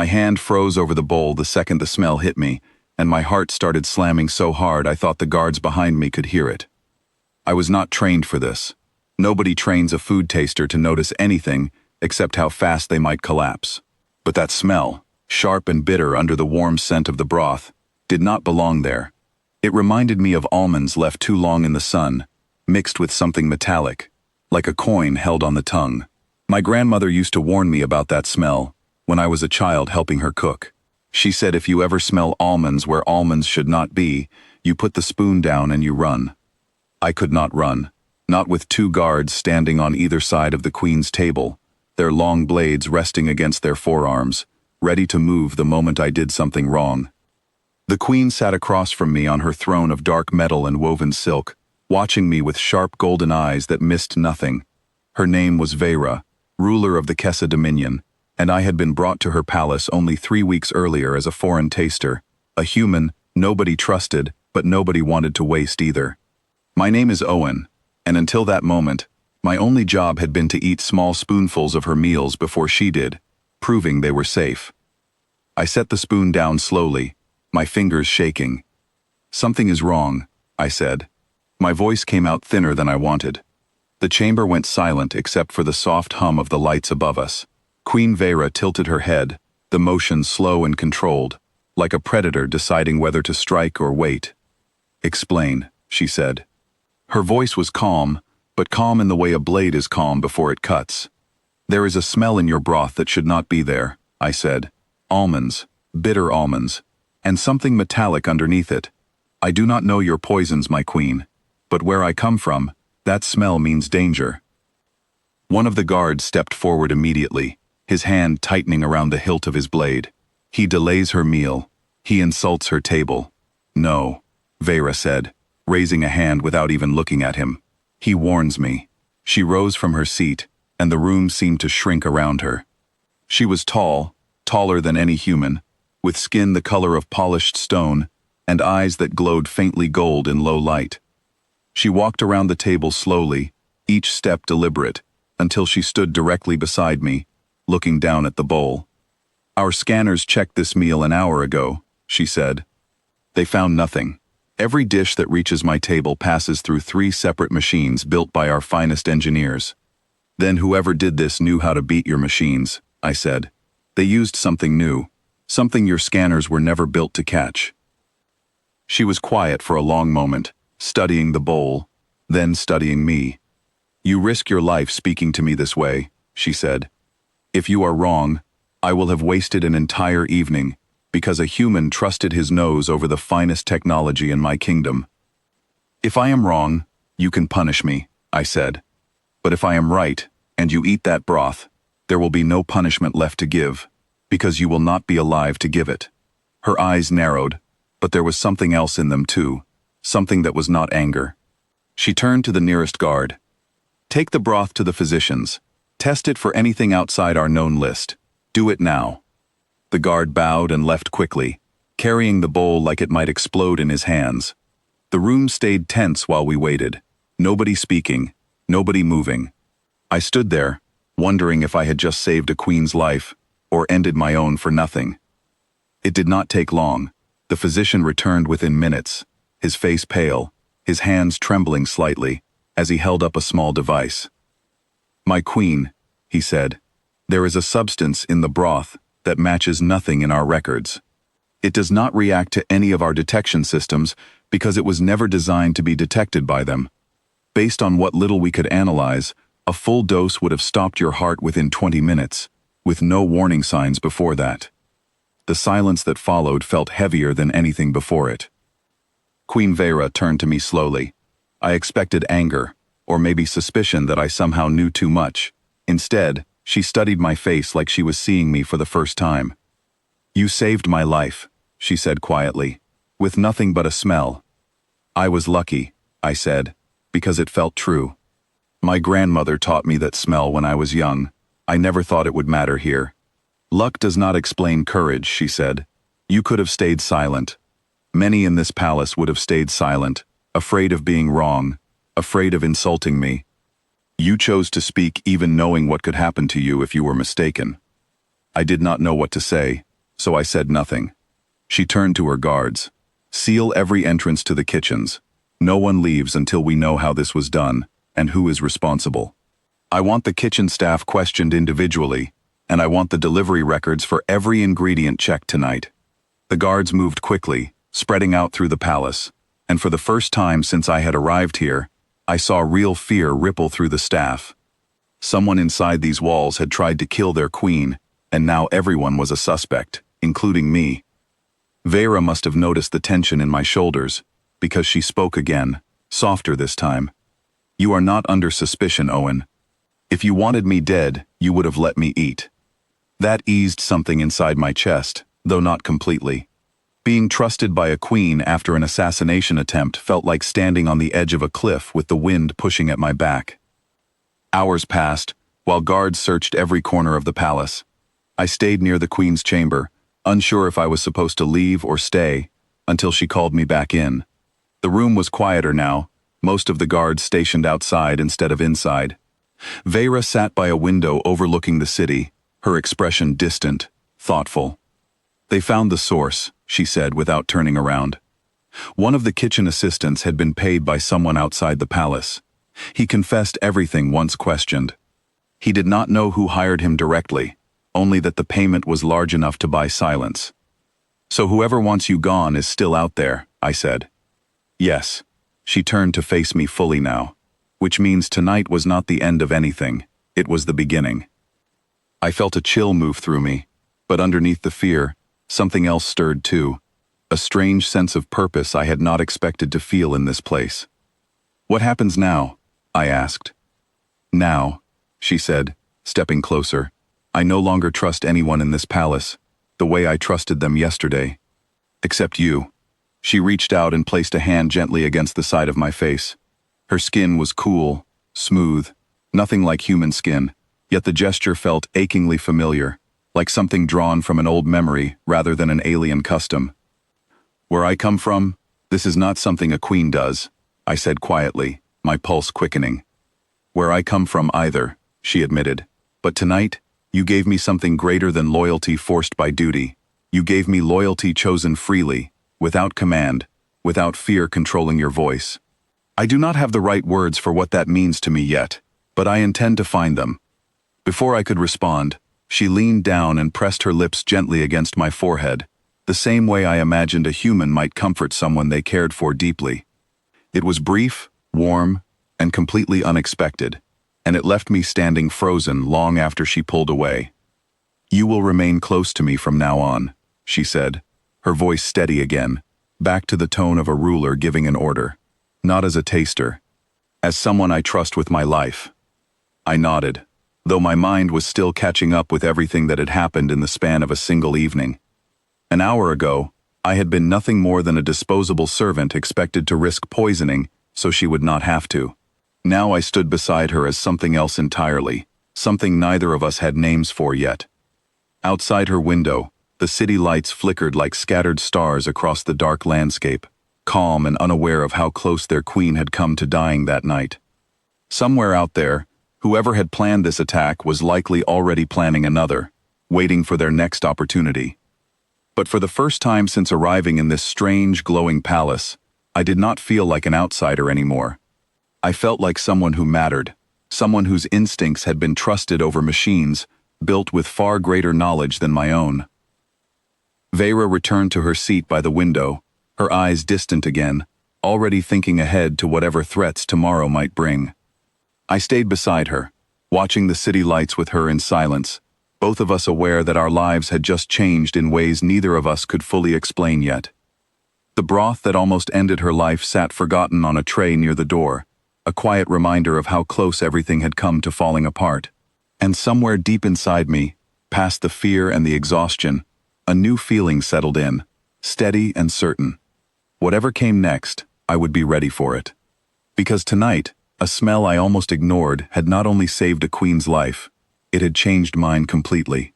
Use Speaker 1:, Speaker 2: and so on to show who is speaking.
Speaker 1: My hand froze over the bowl the second the smell hit me, and my heart started slamming so hard I thought the guards behind me could hear it. I was not trained for this. Nobody trains a food taster to notice anything except how fast they might collapse. But that smell, sharp and bitter under the warm scent of the broth, did not belong there. It reminded me of almonds left too long in the sun, mixed with something metallic, like a coin held on the tongue. My grandmother used to warn me about that smell when I was a child helping her cook. She said if you ever smell almonds where almonds should not be, you put the spoon down and you run. I could not run, not with two guards standing on either side of the queen's table, their long blades resting against their forearms, ready to move the moment I did something wrong. The queen sat across from me on her throne of dark metal and woven silk, watching me with sharp golden eyes that missed nothing. Her name was Vera, ruler of the Kessa Dominion, and I had been brought to her palace only 3 weeks earlier as a foreign taster, a human nobody trusted, but nobody wanted to waste either. My name is Owen, and until that moment, my only job had been to eat small spoonfuls of her meals before she did, proving they were safe. I set the spoon down slowly, my fingers shaking. "Something is wrong," I said. My voice came out thinner than I wanted. The chamber went silent except for the soft hum of the lights above us. Queen Vera tilted her head, the motion slow and controlled, like a predator deciding whether to strike or wait. "Explain," she said. Her voice was calm, but calm in the way a blade is calm before it cuts. "There is a smell in your broth that should not be there," I said. "Almonds, bitter almonds, and something metallic underneath it. I do not know your poisons, my queen, but where I come from, that smell means danger." One of the guards stepped forward immediately, his hand tightening around the hilt of his blade. "He delays her meal. He insults her table." "No," Vera said, raising a hand without even looking at him. "He warns me." She rose from her seat, and the room seemed to shrink around her. She was tall, taller than any human, with skin the color of polished stone, and eyes that glowed faintly gold in low light. She walked around the table slowly, each step deliberate, until she stood directly beside me, looking down at the bowl. "Our scanners checked this meal an hour ago," she said. "They found nothing. Every dish that reaches my table passes through 3 separate machines built by our finest engineers." "Then whoever did this knew how to beat your machines," I said. "They used something new, something your scanners were never built to catch." She was quiet for a long moment, studying the bowl, then studying me. "You risk your life speaking to me this way," she said. "If you are wrong, I will have wasted an entire evening, because a human trusted his nose over the finest technology in my kingdom." "If I am wrong, you can punish me," I said. "But if I am right, and you eat that broth, there will be no punishment left to give, because you will not be alive to give it." Her eyes narrowed, but there was something else in them too, something that was not anger. She turned to the nearest guard. "Take the broth to the physicians. Test it for anything outside our known list. Do it now." The guard bowed and left quickly, carrying the bowl like it might explode in his hands. The room stayed tense while we waited, nobody speaking, nobody moving. I stood there, wondering if I had just saved a queen's life, or ended my own for nothing. It did not take long. The physician returned within minutes, his face pale, his hands trembling slightly, as he held up a small device. "My queen," he said, "there is a substance in the broth that matches nothing in our records. It does not react to any of our detection systems because it was never designed to be detected by them. Based on what little we could analyze, a full dose would have stopped your heart within 20 minutes, with no warning signs before that." The silence that followed felt heavier than anything before it. Queen Vera turned to me slowly. I expected anger, or maybe suspicion that I somehow knew too much. Instead, she studied my face like she was seeing me for the first time. "You saved my life," she said quietly, "with nothing but a smell." "I was lucky," I said, because it felt true. "My grandmother taught me that smell when I was young. I never thought it would matter here." "Luck does not explain courage," she said. "You could have stayed silent. Many in this palace would have stayed silent, afraid of being wrong, afraid of insulting me. You chose to speak even knowing what could happen to you if you were mistaken." I did not know what to say. so I said nothing. She turned to her guards. Seal every entrance to the kitchens. No one leaves until we know how this was done, and who is responsible. I want the kitchen staff questioned individually, and I want the delivery records for every ingredient checked tonight. The guards moved quickly, spreading out through the palace, and for the first time since I had arrived here, I saw real fear ripple through the staff. Someone inside these walls had tried to kill their queen, and now everyone was a suspect, including me. Vera must have noticed the tension in my shoulders, because she spoke again, softer this time. You are not under suspicion, Owen. If you wanted me dead, you would have let me eat. That eased something inside my chest, though not completely. Being trusted by a queen after an assassination attempt felt like standing on the edge of a cliff with the wind pushing at my back. Hours passed, while guards searched every corner of the palace. I stayed near the queen's chamber, unsure if I was supposed to leave or stay, until she called me back in. The room was quieter now, most of the guards stationed outside instead of inside. Vera sat by a window overlooking the city, her expression distant, thoughtful. They found the source, she said without turning around. One of the kitchen assistants had been paid by someone outside the palace. He confessed everything once questioned. He did not know who hired him directly, only that the payment was large enough to buy silence. So whoever wants you gone is still out there, I said. Yes. She turned to face me fully now, which means tonight was not the end of anything, it was the beginning. I felt a chill move through me, but underneath the fear, something else stirred too, a strange sense of purpose I had not expected to feel in this place. What happens now? I asked. Now, she said, stepping closer, I no longer trust anyone in this palace, the way I trusted them yesterday. Except you. She reached out and placed a hand gently against the side of my face. Her skin was cool, smooth, nothing like human skin, yet the gesture felt achingly familiar, like something drawn from an old memory rather than an alien custom. Where I come from, this is not something a queen does, I said quietly, my pulse quickening. Where I come from either, she admitted. But tonight, you gave me something greater than loyalty forced by duty. You gave me loyalty chosen freely, without command, without fear controlling your voice. I do not have the right words for what that means to me yet, but I intend to find them. Before I could respond, she leaned down and pressed her lips gently against my forehead, the same way I imagined a human might comfort someone they cared for deeply. It was brief, warm, and completely unexpected, and it left me standing frozen long after she pulled away. You will remain close to me from now on, she said, her voice steady again, back to the tone of a ruler giving an order, not as a taster, as someone I trust with my life. I nodded, though my mind was still catching up with everything that had happened in the span of a single evening. An hour ago, I had been nothing more than a disposable servant expected to risk poisoning so she would not have to. Now I stood beside her as something else entirely, something neither of us had names for yet. Outside her window, the city lights flickered like scattered stars across the dark landscape, calm and unaware of how close their queen had come to dying that night. Somewhere out there, whoever had planned this attack was likely already planning another, waiting for their next opportunity. But for the first time since arriving in this strange, glowing palace, I did not feel like an outsider anymore. I felt like someone who mattered, someone whose instincts had been trusted over machines, built with far greater knowledge than my own. Vera returned to her seat by the window, her eyes distant again, already thinking ahead to whatever threats tomorrow might bring. I stayed beside her, watching the city lights with her in silence, both of us aware that our lives had just changed in ways neither of us could fully explain yet. The broth that almost ended her life sat forgotten on a tray near the door, a quiet reminder of how close everything had come to falling apart. And somewhere deep inside me, past the fear and the exhaustion, a new feeling settled in, steady and certain. Whatever came next, I would be ready for it. Because tonight, a smell I almost ignored had not only saved a queen's life, it had changed mine completely.